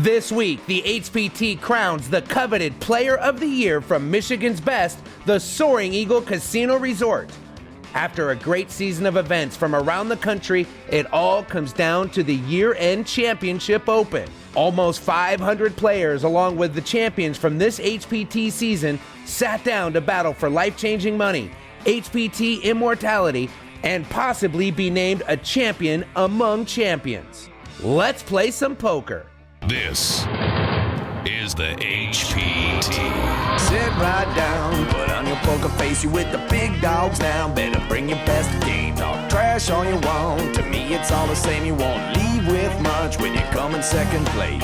This week, the HPT crowns the coveted Player of the Year from Michigan's best, the Soaring Eagle Casino Resort. After a great season of events from around the country, it all comes down to the year-end championship open. Almost 500 players, along with the champions from this HPT season, sat down to battle for life-changing money, HPT immortality, and possibly be named a champion among champions. Let's play some poker. This is the HPT. Sit right down, put on your poker face, you with the big dogs now. Better bring your best game, talk trash all you want. To me it's all the same, you won't leave with much when you come in second place.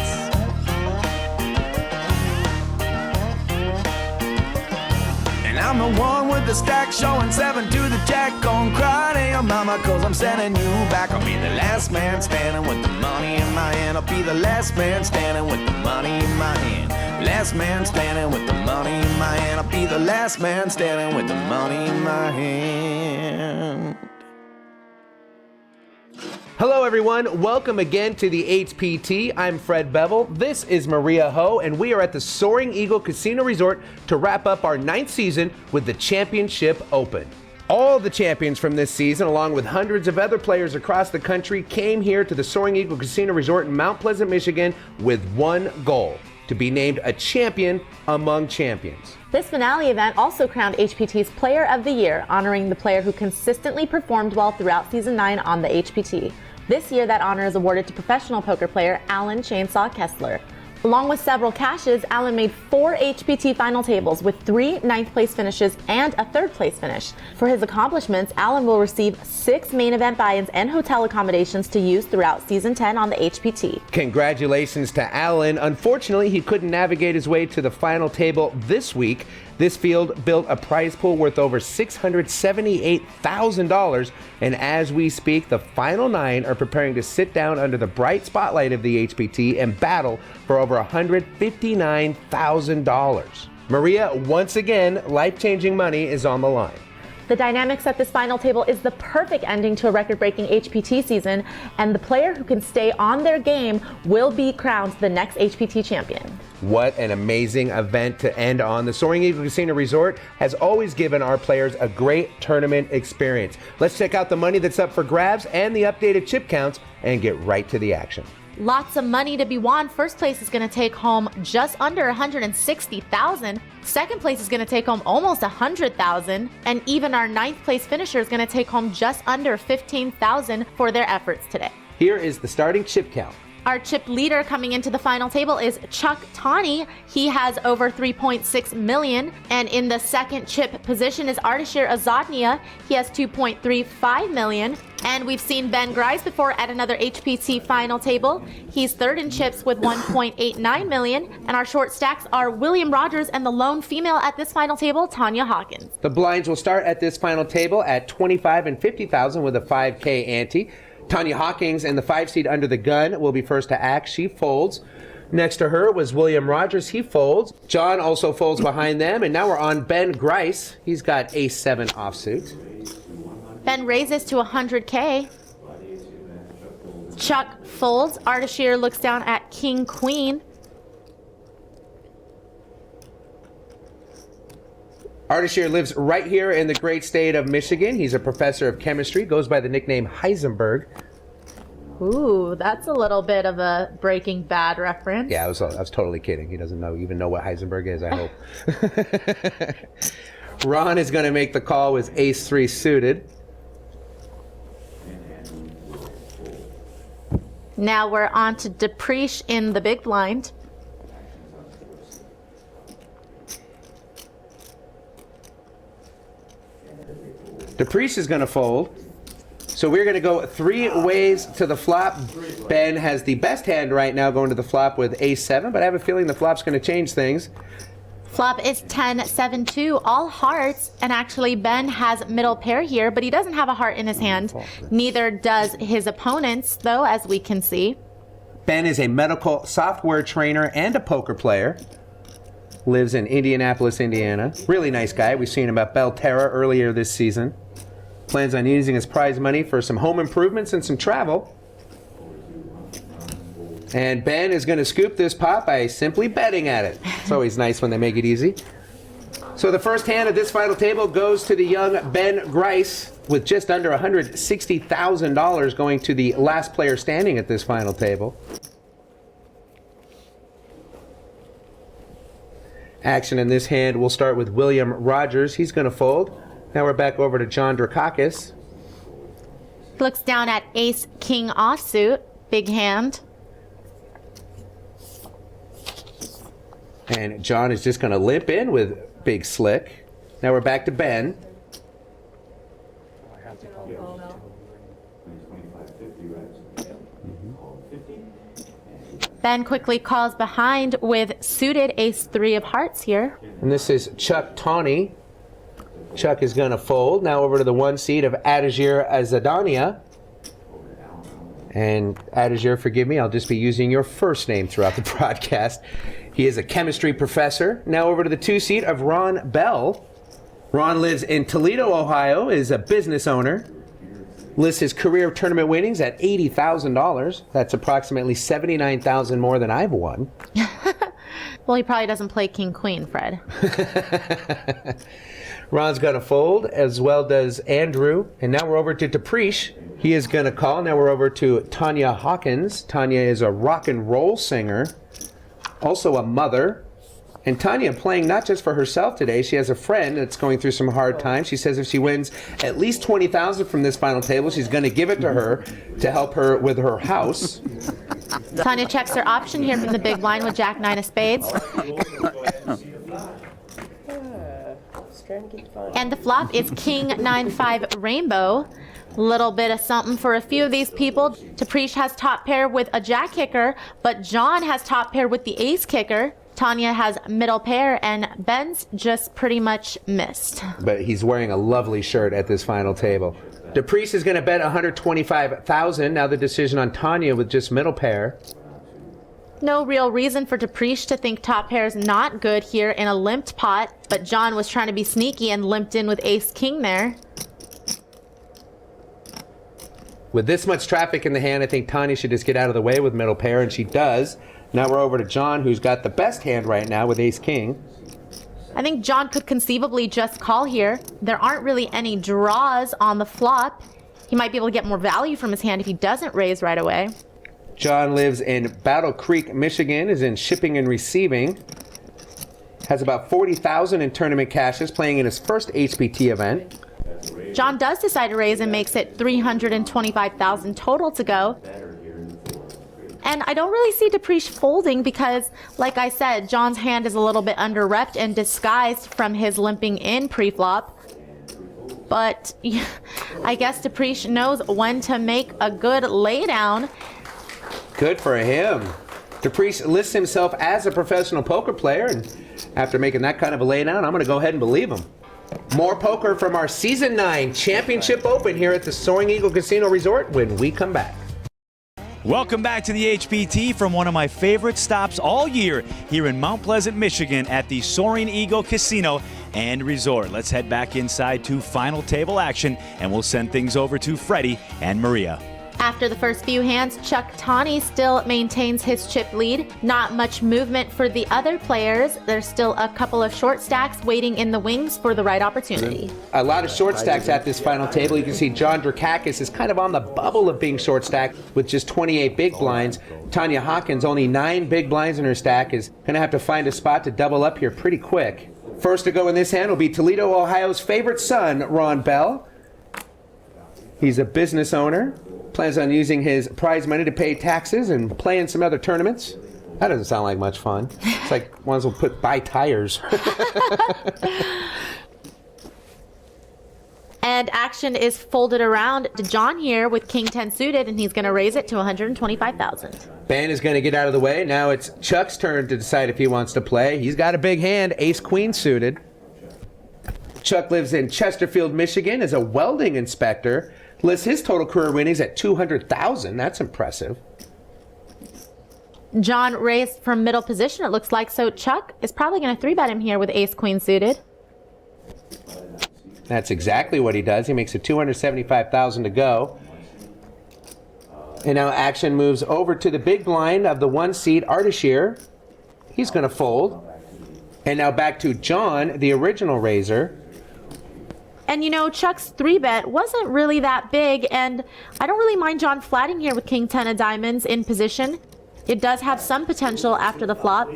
And I'm the one with the stack showing 7 to the jack on cry to your mama, cause I'm sending you back. I'll be the last man standing with the money in my hand. I'll be the last man standing with the money in my hand. Last man standing with the money in my hand. I'll be the last man standing with the money in my hand. Hello everyone, welcome again to the HPT. I'm Fred Bevel, this is Maria Ho, and we are at the Soaring Eagle Casino Resort to wrap up our 9th season with the Championship Open. All the champions from this season, along with hundreds of other players across the country, came here to the Soaring Eagle Casino Resort in Mount Pleasant, Michigan with one goal: to be named a champion among champions. This finale event also crowned HPT's Player of the Year, honoring the player who consistently performed well throughout Season 9 on the HPT. This year, that honor is awarded to professional poker player Alan Chainsaw Kessler. Along with several cashes, Alan made 4 HPT final tables with 3 ninth-place finishes and a third-place finish. For his accomplishments, Alan will receive 6 main event buy-ins and hotel accommodations to use throughout Season 10 on the HPT. Congratulations to Alan. Unfortunately, he couldn't navigate his way to the final table this week. This field built a prize pool worth over $678,000, and as we speak, the final 9 are preparing to sit down under the bright spotlight of the HPT and battle for over $159,000. Maria, once again, life-changing money is on the line. The dynamics at this final table is the perfect ending to a record-breaking HPT season, and the player who can stay on their game will be crowned the next HPT champion. What an amazing event to end on. The Soaring Eagle Casino Resort has always given our players a great tournament experience. Let's check out the money that's up for grabs and the updated chip counts and get right to the action. Lots of money to be won. First place is going to take home just under $160,000. Second place is going to take home almost $100,000. And even our 9th place finisher is going to take home just under $15,000 for their efforts today. Here is the starting chip count. Our chip leader coming into the final table is Chuck Tawney. He has over 3.6 million. And in the second chip position is Ardashir Azadnia. He has 2.35 million. And we've seen Ben Grice before at another HPT final table. He's third in chips with 1.89 million. And our short stacks are William Rogers and the lone female at this final table, Tanya Hawkins. The blinds will start at this final table at 25 and 50,000 with a 5K ante. Tanya Hawkins and the 5 seed under the gun will be first to act. She folds. Next to her was William Rogers. He folds. John also folds behind them. And now we're on Ben Grice. He's got ace-7 offsuit. Ben raises to 100K. Chuck folds. Ardashir looks down at King Queen. Ardashir lives right here in the great state of Michigan. He's a professor of chemistry, goes by the nickname Heisenberg. Ooh, that's a little bit of a Breaking Bad reference. Yeah, I was totally kidding. He doesn't even know what Heisenberg is, I hope. Ron is going to make the call with ace-3 suited. Now we're on to Depreche in the big blind. Depreche is going to fold. So we're going to go 3 ways to the flop. Ben has the best hand right now going to the flop with ace-7, but I have a feeling the flop's going to change things. Flop is 10-7-2, all hearts, and actually Ben has middle pair here, but he doesn't have a heart in his hand. Neither does his opponents, though, as we can see. Ben is a medical software trainer and a poker player. Lives in Indianapolis, Indiana. Really nice guy. We've seen him at Belterra earlier this season. Plans on using his prize money for some home improvements and some travel. And Ben is going to scoop this pot by simply betting at it. It's always nice when they make it easy. So the first hand of this final table goes to the young Ben Grice, with just under $160,000 going to the last player standing at this final table. Action in this hand, we'll start with William Rogers. He's going to fold. Now we're back over to John Dakus. Looks down at ace king offsuit, big hand. And John is just going to limp in with big slick. Now we're back to Ben. Ben quickly calls behind with suited ace three of hearts here. And this is Chuck Tawney. Chuck is going to fold. Now over to the one seed of Adagir Azadania. And Adagir, forgive me, I'll just be using your first name throughout the broadcast. He is a chemistry professor. Now over to the two seed of Ron Bell. Ron lives in Toledo, Ohio, is a business owner. Lists his career tournament winnings at $80,000. That's approximately $79,000 more than I've won. Well, he probably doesn't play king queen, Fred. Ron's going to fold, as well does Andrew. And now we're over to Depreche. He is going to call. Now we're over to Tanya Hawkins. Tanya is a rock and roll singer, also a mother. And Tanya playing not just for herself today. She has a friend that's going through some hard times. She says if she wins at least $20,000 from this final table, she's going to give it to her to help her with her house. Tanya checks her option here from the big blind with Jack 9 of spades. And the flop is King 9-5 Rainbow. Little bit of something for a few of these people. Depreche has top pair with a jack kicker, but John has top pair with the ace kicker. Tanya has middle pair, and Ben's just pretty much missed. But he's wearing a lovely shirt at this final table. Depreche is going to bet $125,000. Now the decision on Tanya with just middle pair. No real reason for Depreche to think top pair is not good here in a limped pot, but John was trying to be sneaky and limped in with ace king there. With this much traffic in the hand, I think Tanya should just get out of the way with middle pair, and she does. Now we're over to John, who's got the best hand right now with ace-king. I think John could conceivably just call here. There aren't really any draws on the flop. He might be able to get more value from his hand if he doesn't raise right away. John lives in Battle Creek, Michigan, is in shipping and receiving. Has about $40,000 in tournament cashes, playing in his first HPT event. John does decide to raise and makes it $325,000 total to go. And I don't really see Depreche folding because, like I said, John's hand is a little bit under-repped and disguised from his limping in pre-flop. But I guess Depreche knows when to make a good laydown. Good for him. Depreche lists himself as a professional poker player, and after making that kind of a laydown, I'm going to go ahead and believe him. More poker from our Season 9 Championship Open here at the Soaring Eagle Casino Resort when we come back. Welcome back to the HPT from one of my favorite stops all year here in Mount Pleasant, Michigan at the Soaring Eagle Casino and Resort. Let's head back inside to final table action, and we'll send things over to Freddie and Maria. After the first few hands, Chuck Tawney still maintains his chip lead. Not much movement for the other players. There's still a couple of short stacks waiting in the wings for the right opportunity. A lot of short stacks at this final table. You can see John Dakus is kind of on the bubble of being short stacked with just 28 big blinds. Tanya Hawkins, only 9 big blinds in her stack, is going to have to find a spot to double up here pretty quick. First to go in this hand will be Toledo, Ohio's favorite son, Ron Bell. He's a business owner. Plans on using his prize money to pay taxes and play in some other tournaments. That doesn't sound like much fun. It's like ones will buy tires. And action is folded around to John here with King 10 suited, and he's going to raise it to $125,000. Ben is going to get out of the way. Now it's Chuck's turn to decide if he wants to play. He's got a big hand, ace-queen suited. Chuck lives in Chesterfield, Michigan, as a welding inspector. Lists his total career winnings at $200,000. That's impressive. John raised from middle position, it looks like, so Chuck is probably going to 3-bet him here with ace-queen suited. That's exactly what he does. He makes it $275,000 to go. And now action moves over to the big blind of the 1 seed Ardashir. He's going to fold. And now back to John, the original raiser. And you know, Chuck's 3-bet wasn't really that big, and I don't really mind John flatting here with King 10 of diamonds in position. It does have some potential after the flop.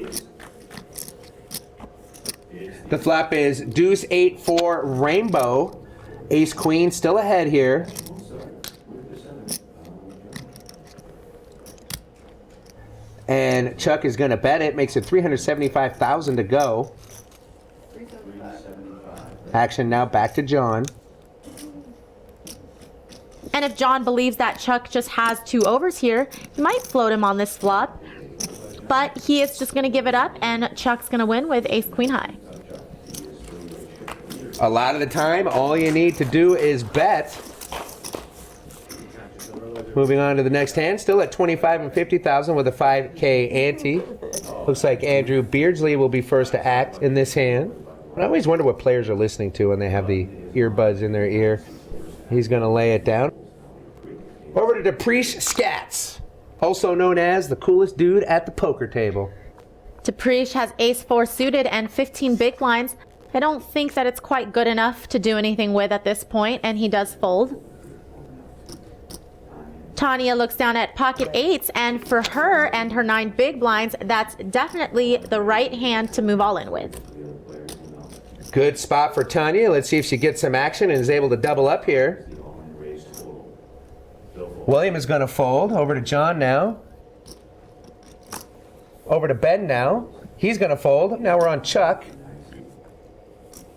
The flop is deuce 8-4 rainbow. Ace queen still ahead here. And Chuck is going to bet it. Makes it 375,000 to go. Action now back to John. And if John believes that Chuck just has 2 overs here, he might float him on this flop. But he is just going to give it up, and Chuck's going to win with ace queen high. A lot of the time, all you need to do is bet. Moving on to the next hand, still at 25 and 50,000 with a 5K ante. Looks like Andrew Beardsley will be first to act in this hand. I always wonder what players are listening to when they have the earbuds in their ear. He's going to lay it down. Over to Depresh Scats, also known as the coolest dude at the poker table. Depresh has ace 4 suited and 15 big blinds. I don't think that it's quite good enough to do anything with at this point, and he does fold. Tanya looks down at pocket 8s, and for her and her 9 big blinds, that's definitely the right hand to move all in with. Good spot for Tanya. Let's see if she gets some action and is able to double up here. William is going to fold. Over to John now. Over to Ben now. He's going to fold. Now we're on Chuck.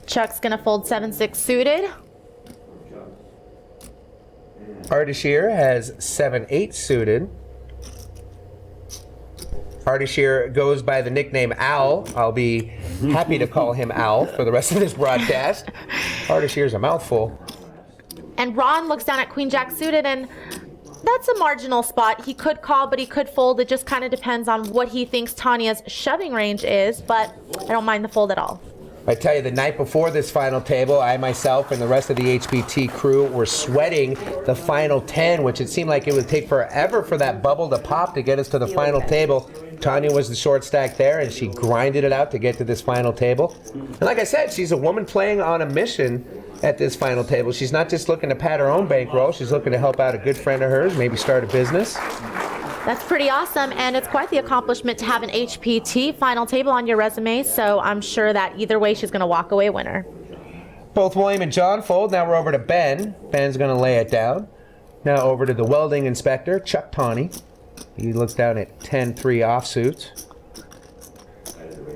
Chuck's going to fold 7-6 suited. Ardashir has 7-8 suited. Ardashir goes by the nickname Owl. I'll be happy to call him Owl for the rest of this broadcast. Ardashir's a mouthful. And Ron looks down at Queen Jack suited, and that's a marginal spot. He could call, but he could fold. It just kind of depends on what he thinks Tanya's shoving range is, but I don't mind the fold at all. I tell you, the night before this final table, I myself and the rest of the HBT crew were sweating the final 10, which it seemed like it would take forever for that bubble to pop to get us to the final table. Tanya was the short stack there, and she grinded it out to get to this final table. And like I said, she's a woman playing on a mission at this final table. She's not just looking to pad her own bankroll. She's looking to help out a good friend of hers, maybe start a business. That's pretty awesome, and it's quite the accomplishment to have an HPT final table on your resume, so I'm sure that either way she's going to walk away winner. Both William and John fold. Now we're over to Ben. Ben's going to lay it down. Now over to the welding inspector, Chuck Tawney. He looks down at 10-3 offsuits.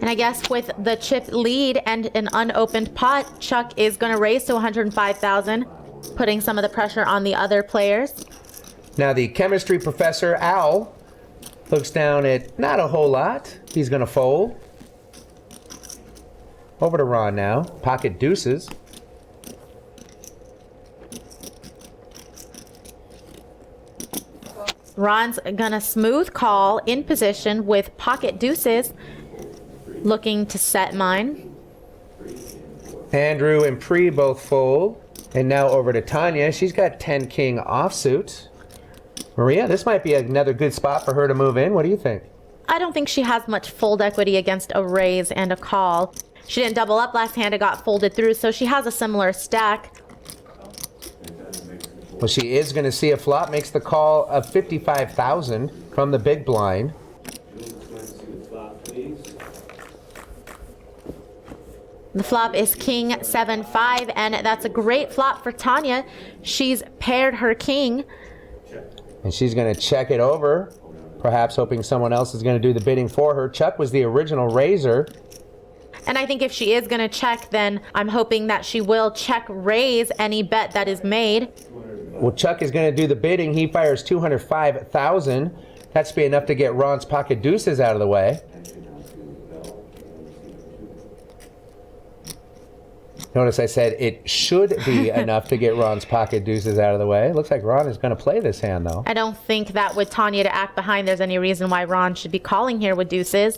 And I guess with the chip lead and an unopened pot, Chuck is going to raise to 105,000, putting some of the pressure on the other players. Now the chemistry professor, Owl, looks down at not a whole lot. He's going to fold. Over to Ron now. Pocket deuces. Ron's going to smooth call in position with pocket deuces, looking to set mine. Andrew and Pre both fold. And now over to Tanya. She's got 10 king offsuit. Maria, this might be another good spot for her to move in. What do you think? I don't think she has much fold equity against a raise and a call. She didn't double up last hand, it got folded through, so she has a similar stack. Well, she is going to see a flop. Makes the call of 55,000 from the big blind. The flop is king 7-5, and that's a great flop for Tanya. She's paired her king. And she's going to check it over, perhaps hoping someone else is going to do the bidding for her. Chuck was the original raiser. And I think if she is going to check, then I'm hoping that she will check raise any bet that is made. Well, Chuck is going to do the bidding. He fires 205,000. That's be enough to get Ron's pocket deuces out of the way. Notice I said it should be enough to get Ron's pocket deuces out of the way. Looks like Ron is going to play this hand, though. I don't think that with Tanya to act behind, there's any reason why Ron should be calling here with deuces.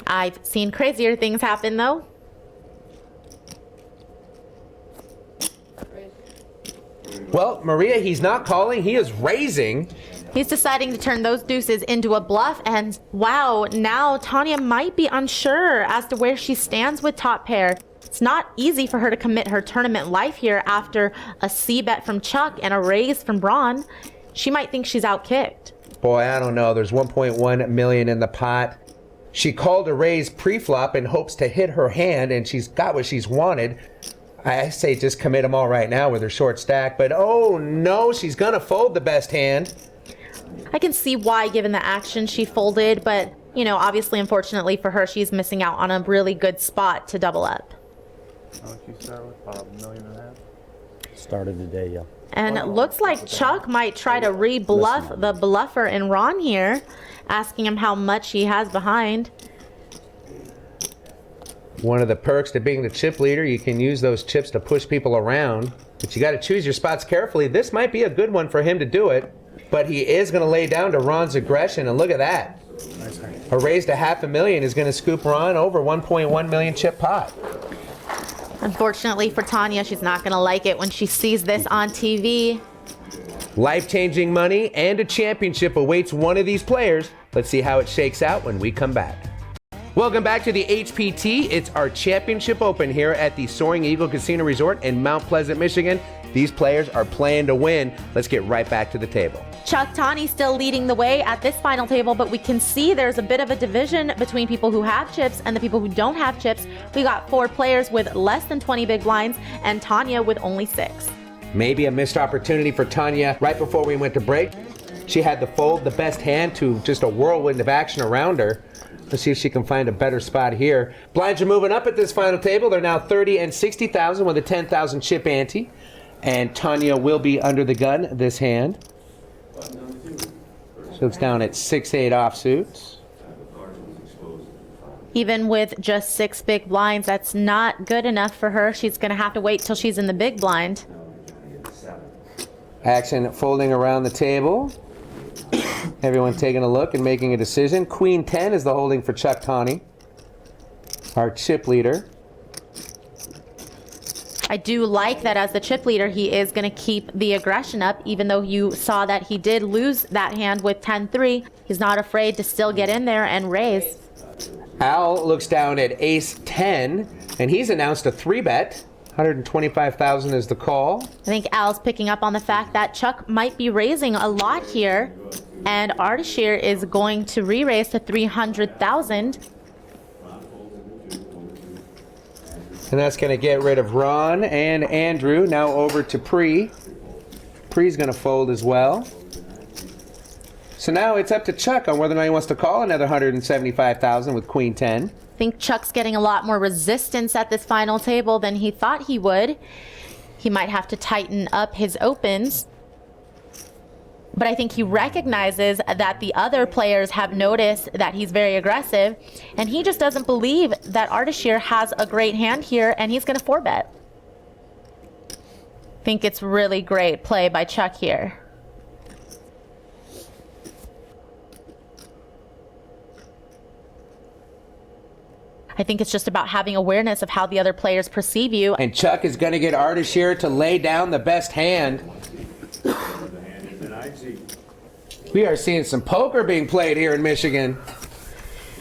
I've seen crazier things happen, though. Well, Maria, he's not calling, he is raising. He's deciding to turn those deuces into a bluff, and wow, now Tanya might be unsure as to where she stands with top pair. It's not easy for her to commit her tournament life here after a C-bet from Chuck and a raise from Braun. She might think she's outkicked. Boy, I don't know. There's 1.1 million in the pot. She called a raise pre-flop in hopes to hit her hand, and she's got what she's wanted. I say just commit them all right now with her short stack, but oh no, she's gonna fold the best hand. I can see why, given the action she folded, but, you know, obviously, unfortunately for her, she's missing out on a really good spot to double up. How much you start with? About $1.5 million? Started today, yeah. And it looks like Chuck might try to re-bluff the bluffer in Ron here, asking him how much he has behind. One of the perks to being the chip leader, you can use those chips to push people around, but you got to choose your spots carefully. This might be a good one for him to do it, but he is going to lay down to Ron's aggression, and look at that. A raise to $500,000 is going to scoop Ron over 1.1 million chip pot. Unfortunately for Tanya, she's not going to like it when she sees this on TV. Life-changing money and a championship awaits one of these players. Let's see how it shakes out when we come back. Welcome back to the HPT. It's our championship open here at the Soaring Eagle Casino Resort in Mount Pleasant, Michigan. These players are playing to win. Let's get right back to the table. Chuck Tawney still leading the way at this final table, but we can see there's a bit of a division between people who have chips and the people who don't have chips. We got 4 players with less than 20 big blinds and Tanya with only 6. Maybe a missed opportunity for Tanya right before we went to break. She had to fold the best hand to just a whirlwind of action around her. Let's see if she can find a better spot here. Blinds are moving up at this final table. They're now 30 and 60,000 with a 10,000 chip ante. And Tanya will be under the gun this hand. So it's down at 6-8 offsuits. Even with just 6 big blinds, that's not good enough for her. She's going to have to wait till she's in the big blind. Action folding around the table. Everyone taking a look and making a decision. Queen 10 is the holding for Chuck Tawney, our chip leader. I do like that as the chip leader, he is going to keep the aggression up, even though you saw that he did lose that hand with 10-3. He's not afraid to still get in there and raise. Al looks down at ace 10, and he's announced a 3-bet. 125,000 is the call. I think Al's picking up on the fact that Chuck might be raising a lot here, and Ardashir is going to re-raise to 300,000. And that's going to get rid of Ron and Andrew. Now over to Pre. Pre's going to fold as well. So now it's up to Chuck on whether or not he wants to call another 175,000 with Queen 10. I think Chuck's getting a lot more resistance at this final table than he thought he would. He might have to tighten up his opens. But I think he recognizes that the other players have noticed that he's very aggressive, and he just doesn't believe that Ardashir has a great hand here, and he's going to 4-bet. I think it's really great play by Chuck here. I think it's just about having awareness of how the other players perceive you. And Chuck is going to get Ardashir to lay down the best hand. We are seeing some poker being played here in Michigan.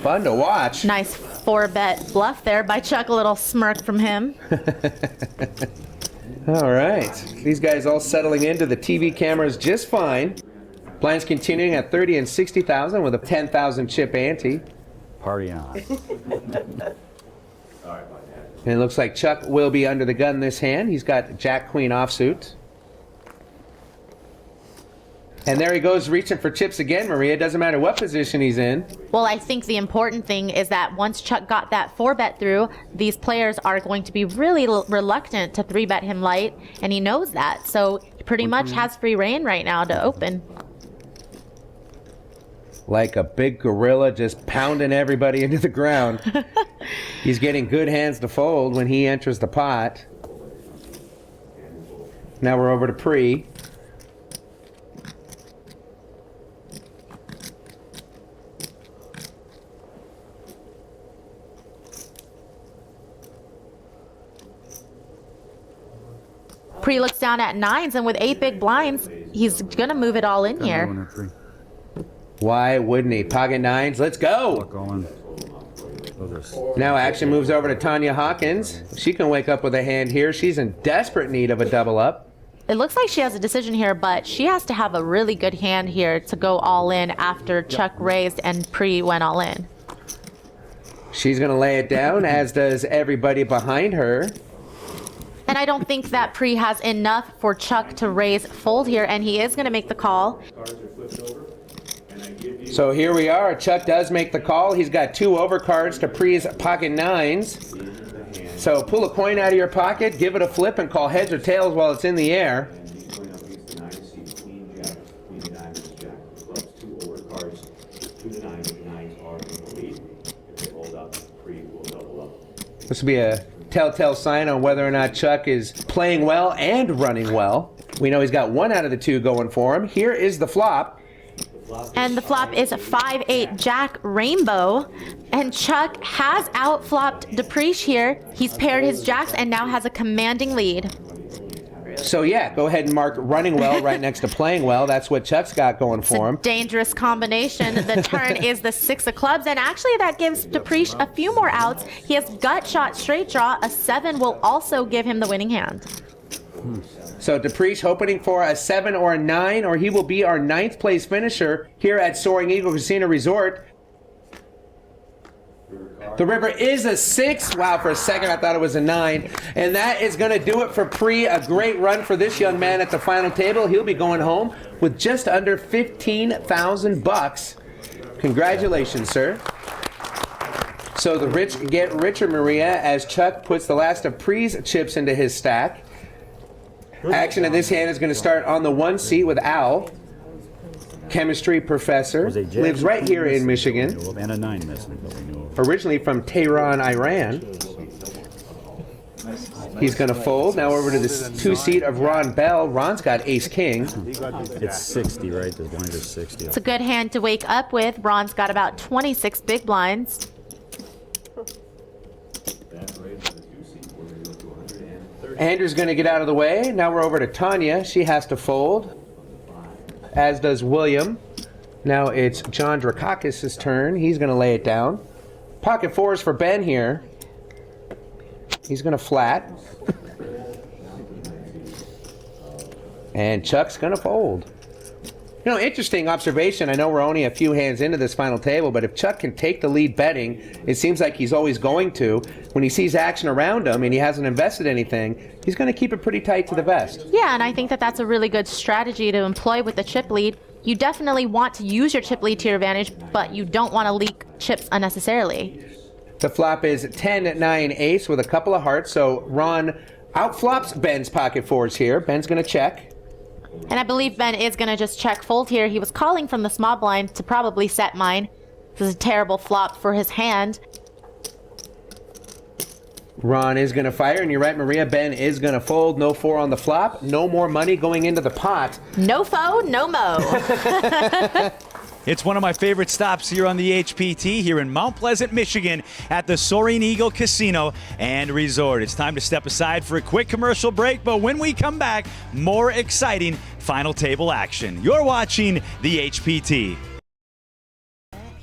Fun to watch. Nice 4-bet bluff there by Chuck. A little smirk from him. All right. These guys all settling into the TV cameras just fine. Blinds continuing at 30 and 60,000 with a 10,000 chip ante. Party on. And it looks like Chuck will be under the gun this hand. He's got Jack-Queen offsuit. And there he goes reaching for chips again, Maria. It doesn't matter what position he's in. Well, I think the important thing is that once Chuck got that 4-bet through, these players are going to be really reluctant to 3-bet him light, and he knows that. So he pretty much has free reign right now to open. Like a big gorilla just pounding everybody into the ground. He's getting good hands to fold when he enters the pot. Now we're over to Pre. Pre looks down at 9s, and with 8 big blinds, he's gonna move it all in here. Why wouldn't he? Pocket 9s, let's go! Now action moves over to Tanya Hawkins. She can wake up with a hand here. She's in desperate need of a double up. It looks like she has a decision here, but she has to have a really good hand here to go all in after Chuck raised and Pre went all in. She's going to lay it down, as does everybody behind her. And I don't think that Pre has enough for Chuck to raise fold here, and he is going to make the call. So here we are. Chuck does make the call. He's got 2 overcards to Pre's pocket 9s. So pull a coin out of your pocket, give it a flip, and call heads or tails while it's in the air. This will be a telltale sign on whether or not Chuck is playing well and running well. We know he's got 1 out of the 2 going for him. Here is the flop. And the flop is a 5-8 Jack Rainbow. And Chuck has outflopped Depreche here. He's paired his jacks and now has a commanding lead. So yeah, go ahead and mark running well right next to playing well. That's what Chuck's got going for him. Dangerous combination. The turn is the 6 of clubs, and actually that gives Depreche a few more outs. He has gut shot straight draw. A 7 will also give him the winning hand. So Depreche hoping for a 7 or a 9, or he will be our 9th place finisher here at Soaring Eagle Casino Resort. The river is a 6. Wow, for a second I thought it was a 9. And that is going to do it for Pre. A great run for this young man at the final table. He'll be going home with just under 15,000 bucks. Congratulations, sir. So the rich get richer, Maria, as Chuck puts the last of Pre's chips into his stack. Action in this hand is going to start on the 1 seat with Al. Chemistry professor. Lives right here in Michigan. And a 9 missing. Originally from Tehran, Iran. He's going to fold. Now over to the 2 seat of Ron Bell. Ron's got ace-king. It's 60, right? The blind is 60. It's a good hand to wake up with. Ron's got about 26 big blinds. Andrew's going to get out of the way. Now we're over to Tanya. She has to fold, as does William. Now it's John Drakakis' turn. He's going to lay it down. Pocket 4s for Ben here. He's going to flat. And Chuck's going to fold. You know, interesting observation. I know we're only a few hands into this final table, but if Chuck can take the lead betting, it seems like he's always going to. When he sees action around him and he hasn't invested anything, he's going to keep it pretty tight to the vest. Yeah, and I think that that's a really good strategy to employ with the chip lead. You definitely want to use your chip lead to your advantage, but you don't want to leak chips unnecessarily. The flop is 10-9 ace with a couple of hearts, so Ron outflops Ben's pocket 4s here. Ben's going to check. And I believe Ben is going to just check fold here. He was calling from the small blind to probably set mine. This is a terrible flop for his hand. Ron is going to fire, and you're right, Maria. Ben is going to fold. No 4 on the flop. No more money going into the pot. No foe, no mo. It's one of my favorite stops here on the HPT here in Mount Pleasant, Michigan at the Soaring Eagle Casino and Resort. It's time to step aside for a quick commercial break, but when we come back, more exciting final table action. You're watching the HPT.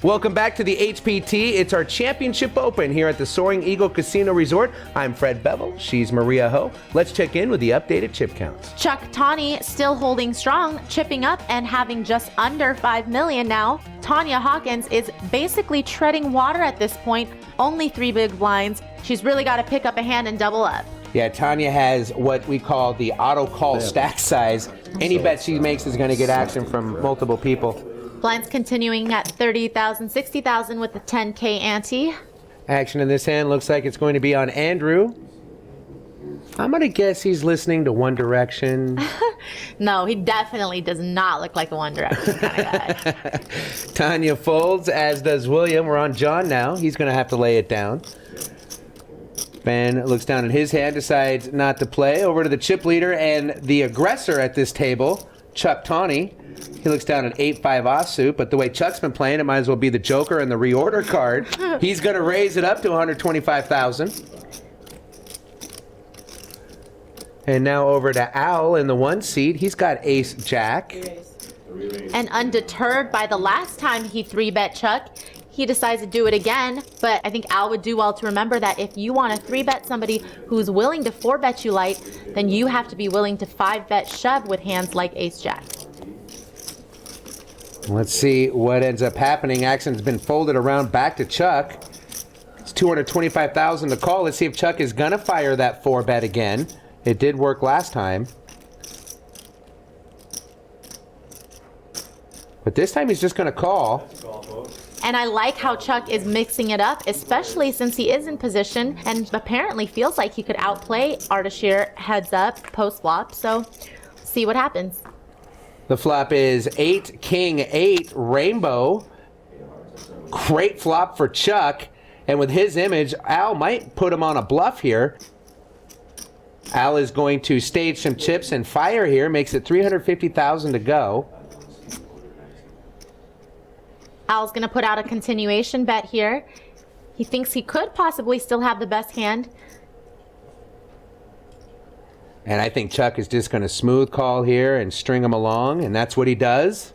Welcome back to the HPT. It's our championship open here at the Soaring Eagle Casino Resort. I'm Fred Bevel. She's Maria Ho. Let's check in with the updated chip counts. Chuck Tawney still holding strong, chipping up and having just under 5 million now. Tanya Hawkins is basically treading water at this point, only 3 big blinds. She's really got to pick up a hand and double up. Yeah, Tanya has what we call the auto call stack size. Any bet she makes is going to get action from multiple people. Blinds continuing at 30,000, 60,000 with the 10K ante. Action in this hand looks like it's going to be on Andrew. I'm going to guess he's listening to One Direction. No, he definitely does not look like a One Direction kind of guy. Tanya folds, as does William. We're on John now. He's going to have to lay it down. Ben looks down at his hand, decides not to play. Over to the chip leader and the aggressor at this table, Chuck Tawney. He looks down at 8-5 offsuit, but the way Chuck's been playing, it might as well be the Joker and the reorder card. He's going to raise it up to $125,000. And now over to Al in the 1 seat. He's got ace jack. And undeterred by the last time he 3-bet Chuck, he decides to do it again. But I think Al would do well to remember that if you want to 3-bet somebody who's willing to 4-bet you light, then you have to be willing to 5-bet shove with hands like ace jack. Let's see what ends up happening. Action's been folded around back to Chuck. It's $225,000 to call. Let's see if Chuck is gonna fire that 4-bet again. It did work last time. But this time he's just gonna call. And I like how Chuck is mixing it up, especially since he is in position and apparently feels like he could outplay Ardashir heads up post flop. So see what happens. The flop is 8, king, 8, rainbow. Great flop for Chuck. And with his image, Al might put him on a bluff here. Al is going to stage some chips and fire here. Makes it $350,000 to go. Al's going to put out a continuation bet here. He thinks he could possibly still have the best hand. And I think Chuck is just going to smooth call here and string him along, and that's what he does.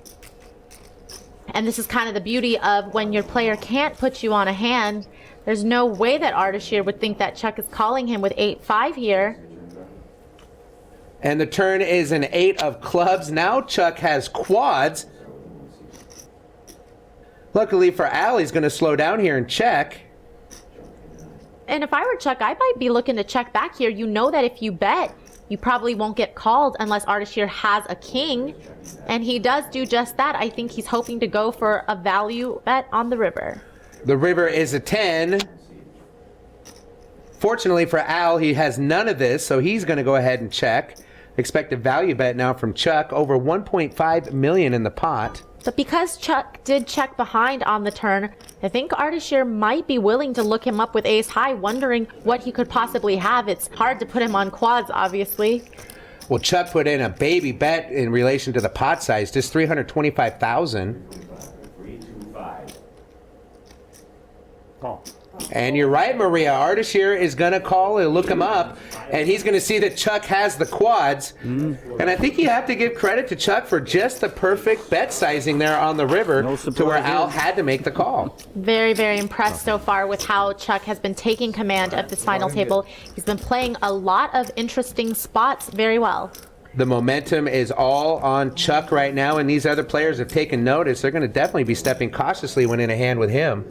And this is kind of the beauty of when your player can't put you on a hand. There's no way that Ardashir would think that Chuck is calling him with 8-5 here. And the turn is an 8 of clubs. Now Chuck has quads. Luckily for Al, he's going to slow down here and check. And if I were Chuck, I might be looking to check back here. You know that if you bet, you probably won't get called unless Ardashir has a king. And he does do just that. I think he's hoping to go for a value bet on the river. The river is a 10. Fortunately for Al, he has none of this, so he's going to go ahead and check. Expect a value bet now from Chuck, over $1.5 million in the pot. But because Chuck did check behind on the turn, I think Ardashir might be willing to look him up with ace high, wondering what he could possibly have. It's hard to put him on quads, obviously. Well, Chuck put in a baby bet in relation to the pot size, just $325,000. Call. And you're right, Maria. Ardashir is going to call and look him up, and he's going to see that Chuck has the quads. And I think you have to give credit to Chuck for just the perfect bet sizing there on the river to where Al had to make the call. Very, very impressed so far with how Chuck has been taking command of this final table. He's been playing a lot of interesting spots very well. The momentum is all on Chuck right now, and these other players have taken notice. They're going to definitely be stepping cautiously when in a hand with him.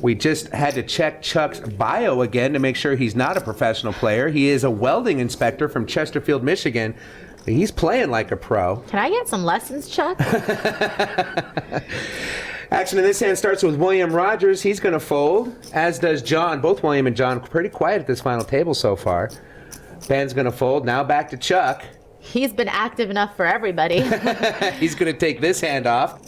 We just had to check Chuck's bio again to make sure he's not a professional player. He is a welding inspector from Chesterfield, Michigan. He's playing like a pro. Can I get some lessons, Chuck? Action in this hand starts with William Rogers. He's going to fold, as does John. Both William and John pretty quiet at this final table so far. Ben's going to fold. Now back to Chuck. He's been active enough for everybody. He's going to take this hand off.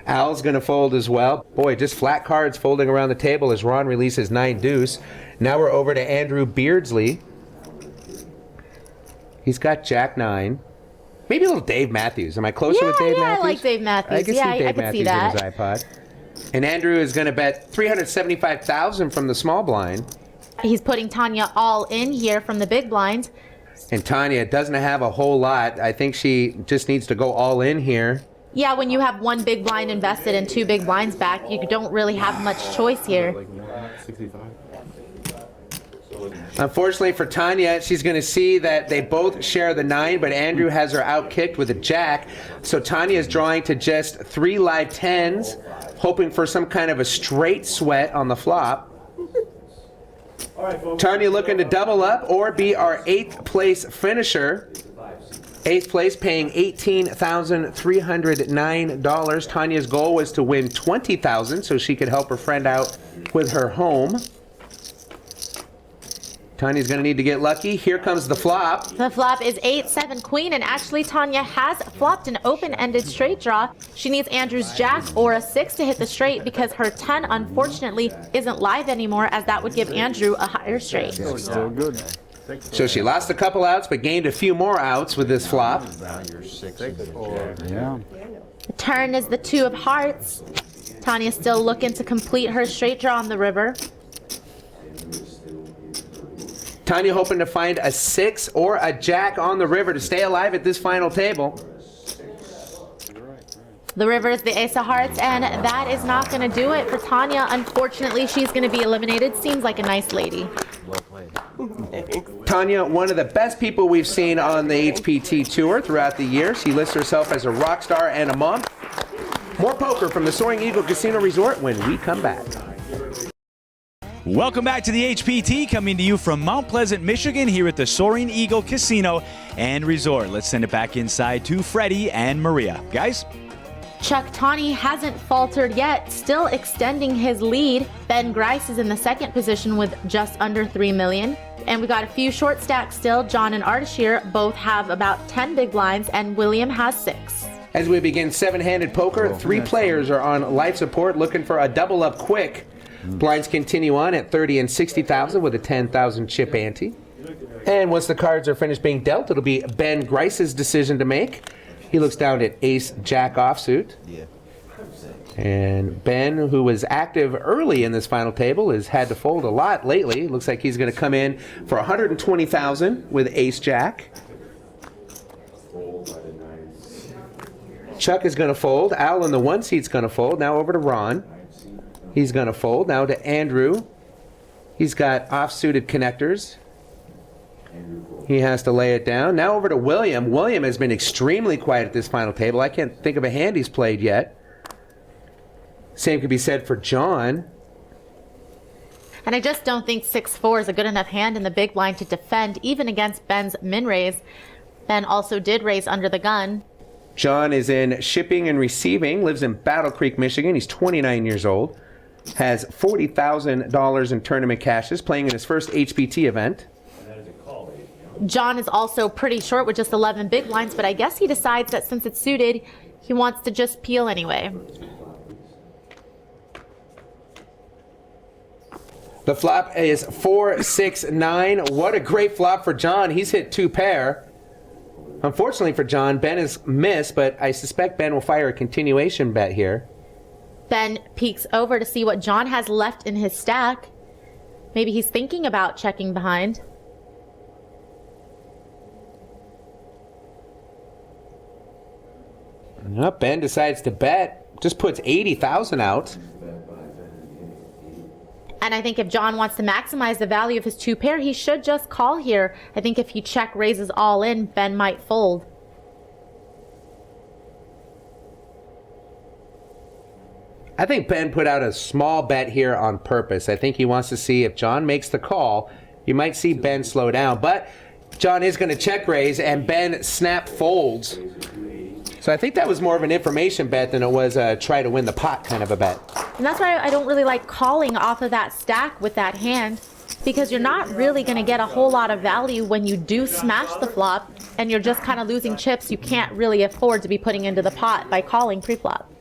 Al's going to fold as well. Boy, just flat cards folding around the table as Ron releases 9 deuce. Now we're over to Andrew Beardsley. He's got Jack 9. Maybe a little Dave Matthews. Am I closer with Dave Matthews? I like Dave Matthews. I can see Dave Matthews in his iPod. And Andrew is going to bet $375,000 from the small blind. He's putting Tanya all in here from the big blind. And Tanya doesn't have a whole lot. I think she just needs to go all in here. Yeah, when you have 1 big blind invested and 2 big blinds back, you don't really have much choice here. 65. Unfortunately for Tanya, she's going to see that they both share the 9, but Andrew has her outkicked with a jack. So Tanya is drawing to just 3 live 10s, hoping for some kind of a straight sweat on the flop. Tanya looking to double up or be our 8th place finisher. 8th place paying $18,309. Tanya's goal was to win $20,000 so she could help her friend out with her home. Tanya's going to need to get lucky. Here comes the flop. The flop is 8-7 queen, and actually Tanya has flopped an open-ended straight draw. She needs Andrew's jack or a 6 to hit the straight because her 10 unfortunately isn't live anymore, as that would give Andrew a higher straight. Still good. So she lost a couple outs but gained a few more outs with this flop. Yeah. The turn is the 2 of hearts. Tanya's still looking to complete her straight draw on the river. Tanya hoping to find a 6 or a jack on the river to stay alive at this final table. The river is the ace of hearts, and that is not going to do it for Tanya. Unfortunately, she's going to be eliminated. Seems like a nice lady. Tanya, one of the best people we've seen on the HPT Tour throughout the year. She lists herself as a rock star and a mom. More poker from the Soaring Eagle Casino Resort when we come back. Welcome back to the HPT, coming to you from Mount Pleasant, Michigan, here at the Soaring Eagle Casino and Resort. Let's send it back inside to Freddie and Maria. Guys? Chuck Tawney hasn't faltered yet, still extending his lead. Ben Grice is in the second position with just under $3 million. And we got a few short stacks still. John and Ardashir both have about 10 big blinds, and William has 6. As we begin 7-handed poker, 3 players are on life support looking for a double up quick. Blinds continue on at 30 and 60,000 with a 10,000 chip ante. And once the cards are finished being dealt, it'll be Ben Grice's decision to make. He looks down at ace jack offsuit. And Ben, who was active early in this final table, has had to fold a lot lately. Looks like he's going to come in for 120,000 with ace jack. Chuck is going to fold. Al in the 1 seat's going to fold. Now over to Ron. He's going to fold. Now to Andrew. He's got off-suited connectors. He has to lay it down. Now over to William. William has been extremely quiet at this final table. I can't think of a hand he's played yet. Same could be said for John. And I just don't think 6-4 is a good enough hand in the big blind to defend, even against Ben's min raise. Ben also did raise under the gun. John is in shipping and receiving, lives in Battle Creek, Michigan. He's 29 years old, has $40,000 in tournament cashes, playing in his first HPT event. John is also pretty short with just 11 big blinds, but I guess he decides that since it's suited, he wants to just peel anyway. The flop is 4-6-9. What a great flop for John. He's hit 2 pair. Unfortunately for John, Ben has missed, but I suspect Ben will fire a continuation bet here. Ben peeks over to see what John has left in his stack. Maybe he's thinking about checking behind. Nope, Ben decides to bet. Just puts 80,000 out. And I think if John wants to maximize the value of his 2 pair, he should just call here. I think if he check raises all in, Ben might fold. I think Ben put out a small bet here on purpose. I think he wants to see if John makes the call, you might see Ben slow down. But John is going to check raise, and Ben snap folds. So I think that was more of an information bet than it was a try to win the pot kind of a bet. And that's why I don't really like calling off of that stack with that hand, because you're not really going to get a whole lot of value when you do smash the flop and you're just kind of losing chips you can't really afford to be putting into the pot by calling pre-flop.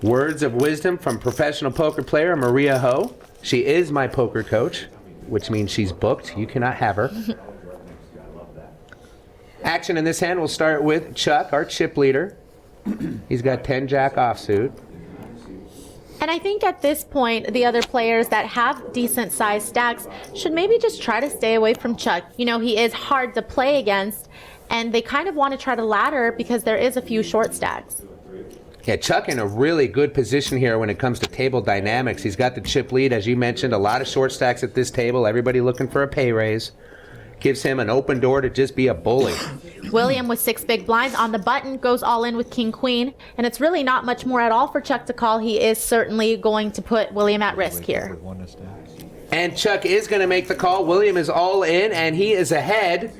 Words of wisdom from professional poker player Maria Ho. She is my poker coach, which means she's booked. You cannot have her. Action in this hand will start with Chuck, our chip leader. He's got 10 jack offsuit. And I think at this point, the other players that have decent sized stacks should maybe just try to stay away from Chuck. You know, he is hard to play against, and they kind of want to try to ladder because there is a few short stacks. Yeah, Chuck in a really good position here when it comes to table dynamics. He's got the chip lead, as you mentioned, a lot of short stacks at this table, everybody looking for a pay raise. Gives him an open door to just be a bully. William with 6 big blinds on the button goes all in with King Queen, and it's really not much more at all for Chuck to call. He is certainly going to put William at risk here. And Chuck is going to make the call. William is all in, and he is ahead.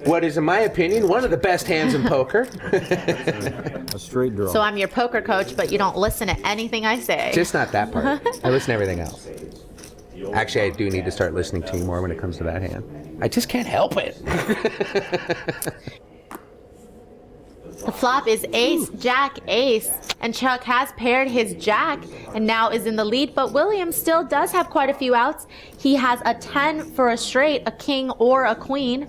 What is, in my opinion, one of the best hands in poker. A straight draw. So I'm your poker coach, but you don't listen to anything I say. Just not that part. I listen to everything else. Actually, I do need to start listening to you more when it comes to that hand. I just can't help it. The flop is ace, jack, ace, and Chuck has paired his jack and now is in the lead, but William still does have quite a few outs. He has a 10 for a straight, a king, or a queen.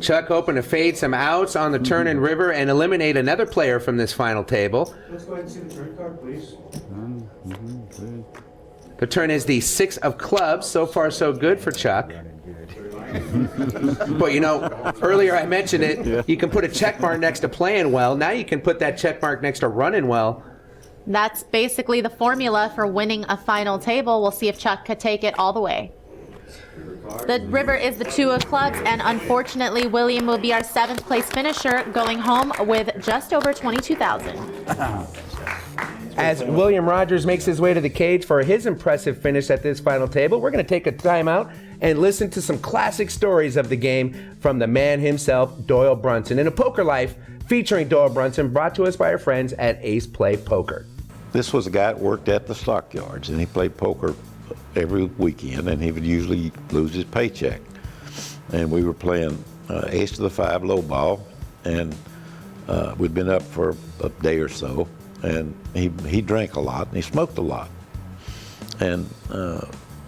Chuck hoping to fade some outs on the turn and river and eliminate another player from this final table. Let's go ahead and see the turn card, please. The turn is the 6 of clubs. So far, so good for Chuck. But you know, earlier I mentioned it, you can put a check mark next to playing well. Now you can put that check mark next to running well. That's basically the formula for winning a final table. We'll see if Chuck could take it all the way. The river is the 2 of clubs, and unfortunately, William will be our 7th place finisher, going home with just over 22,000. As William Rogers makes his way to the cage for his impressive finish at this final table, we're going to take a timeout and listen to some classic stories of the game from the man himself, Doyle Brunson, in A Poker Life featuring Doyle Brunson, brought to us by our friends at Ace Play Poker. This was a guy that worked at the stockyards, and he played poker every weekend, and he would usually lose his paycheck. And we were playing ace to the 5 low ball, and we'd been up for a day or so, and he drank a lot and he smoked a lot. And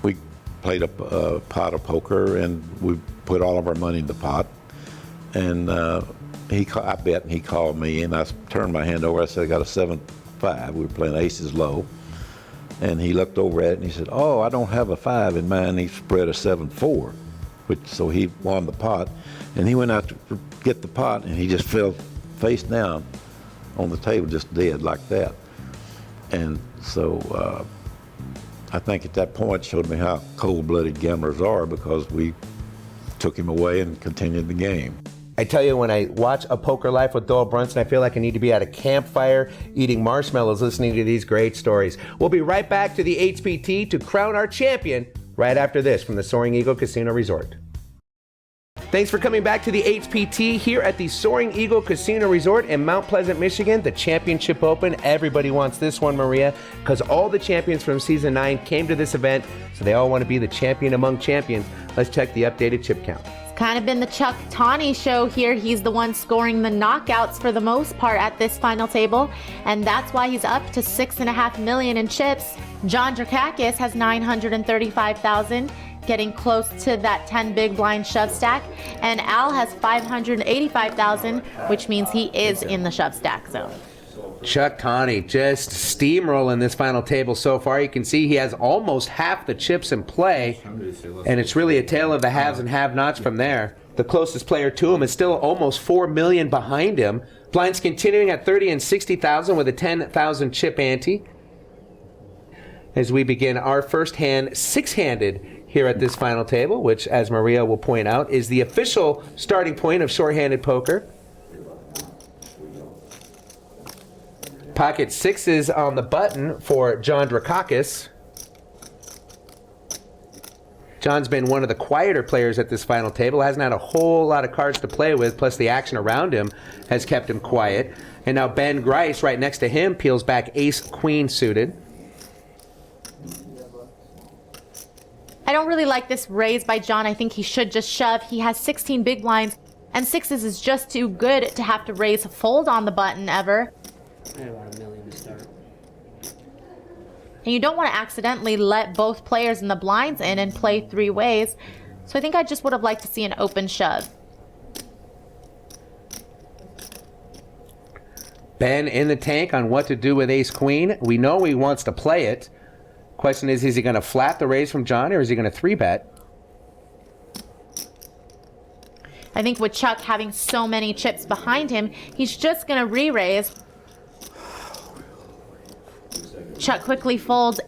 we played a pot of poker, and we put all of our money in the pot. And I bet, and he called me, and I turned my hand over. I said, I got a 7-5. We were playing aces low. And he looked over at it and he said, oh, I don't have a 5 in mine. He spread a 7-4, so he won the pot. And he went out to get the pot, and he just fell face down on the table, just dead like that. And so I think at that point showed me how cold-blooded gamblers are, because we took him away and continued the game. I tell you, when I watch A Poker Life with Doyle Brunson, I feel like I need to be at a campfire eating marshmallows listening to these great stories. We'll be right back to the HPT to crown our champion right after this from the Soaring Eagle Casino Resort. Thanks for coming back to the HPT here at the Soaring Eagle Casino Resort in Mount Pleasant, Michigan, the Championship Open. Everybody wants this one, Maria, because all the champions from Season 9 came to this event, so they all want to be the champion among champions. Let's check the updated chip count. Kind of been the Chuck Tawney show here. He's the one scoring the knockouts for the most part at this final table, and that's why he's up to $6.5 million in chips. John Dakus has 935,000, getting close to that 10 big blind shove stack, and Al has 585,000, which means he is in the shove stack zone. Chuck Tawney just steamrolling this final table so far. You can see he has almost half the chips in play, and it's really a tale of the haves and have-nots from there. The closest player to him is still almost $4 million behind him. Blinds continuing at 30 and 60,000 with a 10,000 chip ante. As we begin our first hand, 6-handed here at this final table, which, as Maria will point out, is the official starting point of short-handed poker. Pocket 6s on the button for John Dakus. John's been one of the quieter players at this final table, hasn't had a whole lot of cards to play with, plus the action around him has kept him quiet. And now Ben Grice, right next to him, peels back ace-queen suited. I don't really like this raise by John. I think he should just shove. He has 16 big blinds, and 6s is just too good to have to raise fold on the button ever. I want $1 million to start. And you don't want to accidentally let both players in the blinds in and play 3 ways. So I think I just would have liked to see an open shove. Ben in the tank on what to do with ace-queen. We know he wants to play it. Question is he going to flat the raise from John, or is he going to 3-bet? I think with Chuck having so many chips behind him, he's just going to re-raise. Chuck quickly folds.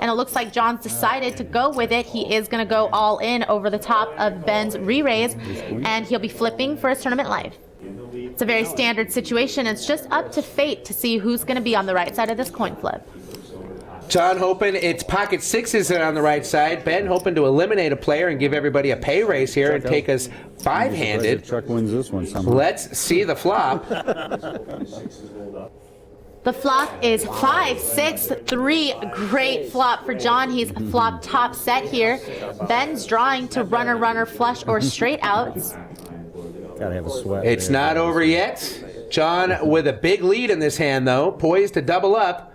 And it looks like John's decided to go with it. He is going to go all in over the top of Ben's re-raise, and he'll be flipping for his tournament life. It's a very standard situation. It's just up to fate to see who's going to be on the right side of this coin flip. John hoping it's pocket 6s on the right side. Ben hoping to eliminate a player and give everybody a pay raise here and take us 5-handed. Chuck wins this one somehow. Let's see the flop. The flop is 5-6-3. Great flop for John. He's flop top set here. Ben's drawing to runner flush or straight outs. Gotta have a sweat. It's not over yet. John with a big lead in this hand, though, poised to double up.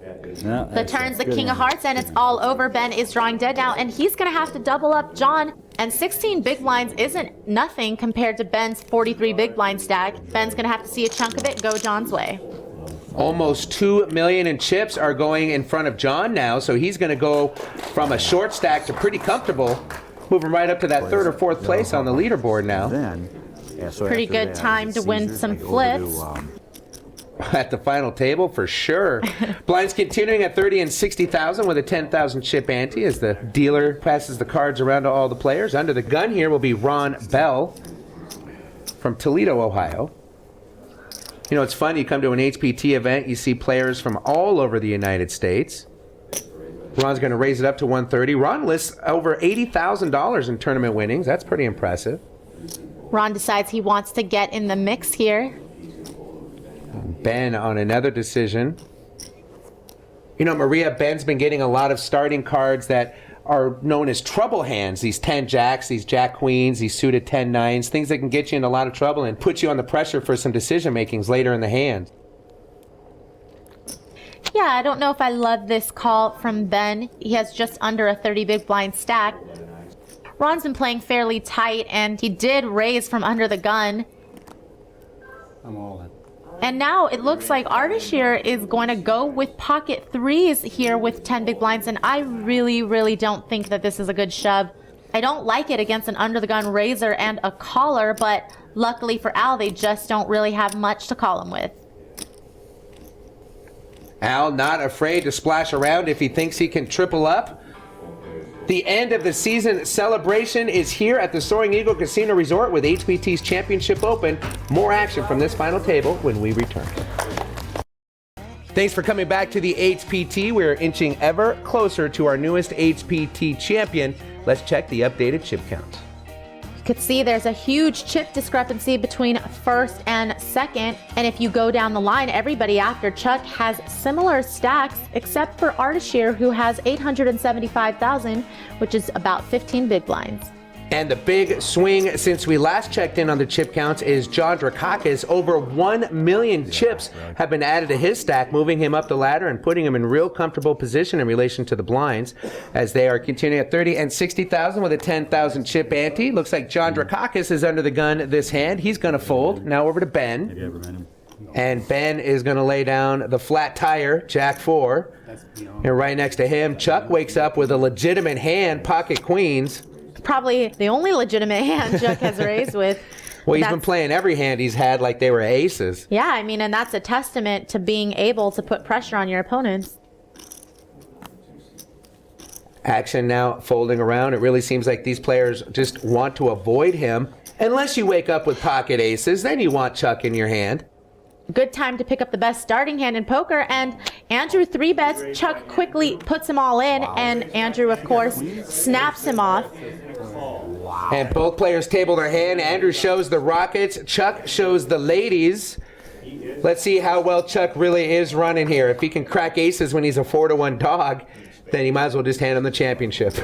The turn's the king of hearts, and it's all over. Ben is drawing dead now, and he's going to have to double up John And 16 big blinds isn't nothing compared to Ben's 43 big blind stack. Ben's gonna have to see a chunk of it go John's way. Almost 2 million in chips are going in front of John now, so he's going to go from a short stack to pretty comfortable, moving right up to that third or fourth place on the leaderboard now. Pretty good time to win some flips. At the final table, for sure. Blinds continuing at 30 and 60,000 with a 10,000 chip ante as the dealer passes the cards around to all the players. Under the gun here will be Ron Bell from Toledo, Ohio. You know, it's fun. You come to an HPT event, you see players from all over the United States. Ron's going to raise it up to 130. Ron lists over $80,000 in tournament winnings. That's pretty impressive. Ron decides he wants to get in the mix here. Ben on another decision. You know, Maria, Ben's been getting a lot of starting cards that are known as trouble hands. These 10 jacks, these jack queens, these suited 10 nines, things that can get you in a lot of trouble and put you on the pressure for some decision makings later in the hand. Yeah, I don't know if I love this call from Ben. He has just under a 30 big blind stack. Ron's been playing fairly tight, and he did raise from under the gun. I'm all in. And now it looks like Ardashir is going to go with pocket threes here with 10 big blinds, and I really, really don't think that this is a good shove. I don't like it against an under-the-gun raiser and a caller, but luckily for Al, they just don't really have much to call him with. Al not afraid to splash around if he thinks he can triple up. The end of the season celebration is here at the Soaring Eagle Casino Resort with HPT's Championship Open. More action from this final table when we return. Thanks for coming back to the HPT. We're inching ever closer to our newest HPT champion. Let's check the updated chip counts. You could see there's a huge chip discrepancy between first and second, and if you go down the line, everybody after Chuck has similar stacks except for Ardashir, who has 875,000, which is about 15 big blinds. And the big swing since we last checked in on the chip counts is John Dakus. Over 1 million chips have been added to his stack, moving him up the ladder and putting him in real comfortable position in relation to the blinds as they are continuing at 30 and 60,000 with a 10,000 chip ante. Looks like John Dakus is under the gun this hand. He's going to fold. Now over to Ben. And Ben is going to lay down the flat tire, Jack 4. And right next to him, Chuck wakes up with a legitimate hand, pocket queens. Probably the only legitimate hand Chuck has raised with. Well, he's been playing every hand he's had like they were aces. Yeah, I mean, and that's a testament to being able to put pressure on your opponents. Action now folding around. It really seems like these players just want to avoid him. Unless you wake up with pocket aces, then you want Chuck in your hand. Good time to pick up the best starting hand in poker, and Andrew 3-bets. Chuck quickly puts them all in, and Andrew, of course, snaps him off. And both players table their hand. Andrew shows the rockets. Chuck shows the ladies. Let's see how well Chuck really is running here. If he can crack aces when he's a 4-1 dog, then he might as well just hand him the championship.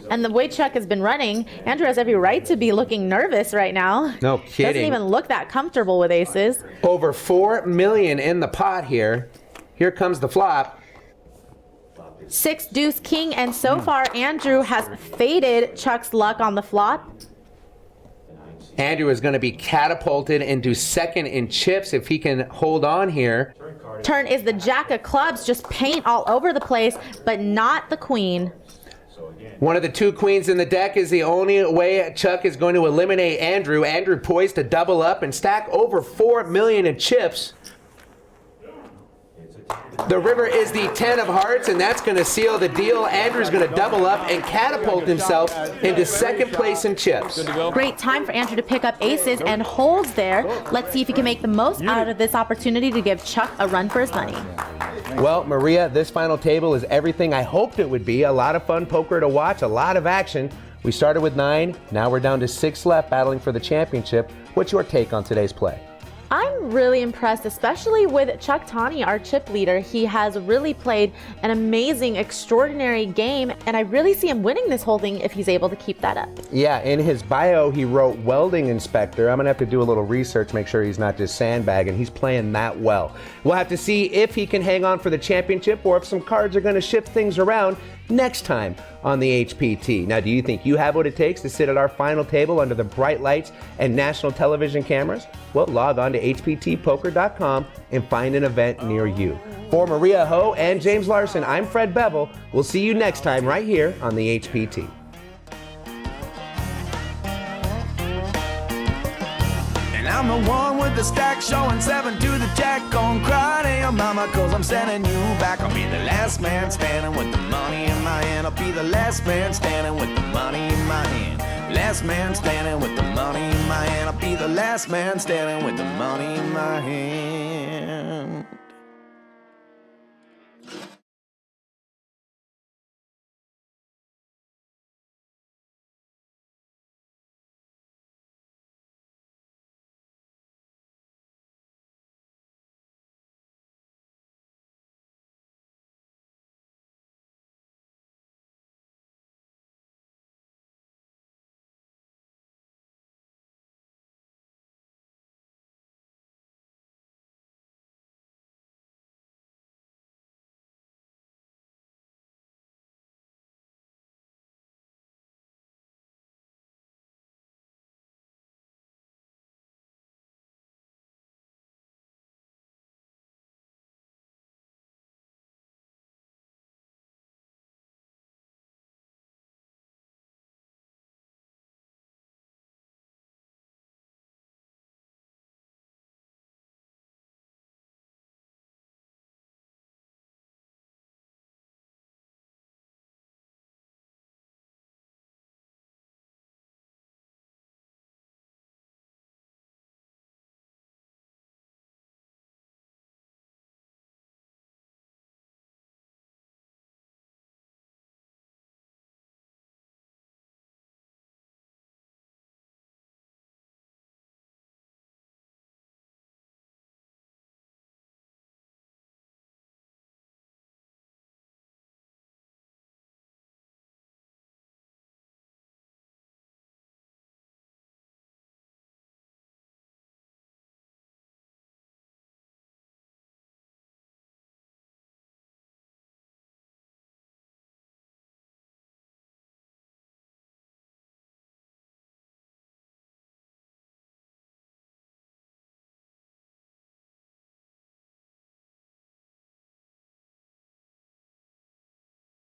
And the way Chuck has been running, Andrew has every right to be looking nervous right now. No kidding. Doesn't even look that comfortable with aces. Over 4 million in the pot here. Here comes the flop. 6 deuce king, and so far Andrew has faded Chuck's luck on the flop. Andrew is going to be catapulted into second in chips if he can hold on here. Turn is the jack of clubs, just paint all over the place, but not the queen. One of the 2 queens in the deck is the only way Chuck is going to eliminate Andrew. Andrew poised to double up and stack over 4 million in chips. The river is the 10 of hearts, and that's going to seal the deal. Andrew's going to double up and catapult himself into second place in chips. Great time for Andrew to pick up aces and holds there. Let's see if he can make the most out of this opportunity to give Chuck a run for his money. Well, Maria, this final table is everything I hoped it would be. A lot of fun poker to watch, a lot of action. We started with 9, now we're down to 6 left battling for the championship. What's your take on today's play? I'm really impressed, especially with Chuck Tani, our chip leader. He has really played an amazing, extraordinary game, and I really see him winning this whole thing if he's able to keep that up. Yeah, in his bio, he wrote welding inspector. I'm going to have to do a little research, make sure he's not just sandbagging. He's playing that well. We'll have to see if he can hang on for the championship or if some cards are going to shift things around. next time on the HPT. Now, do you think you have what it takes to sit at our final table under the bright lights and national television cameras? Well, log on to hptpoker.com and find an event near you. For Maria Ho and James Larson, I'm Fred Bevel. We'll see you next time right here on the HPT. And I'm the one with the stack showing 7 to the jack. Gonna cry to your mama cause I'm sending you back. I'll be the last man standing with the money in my hand. I'll be the last man standing with the money in my hand. Last man standing with the money in my hand. I'll be the last man standing with the money in my hand.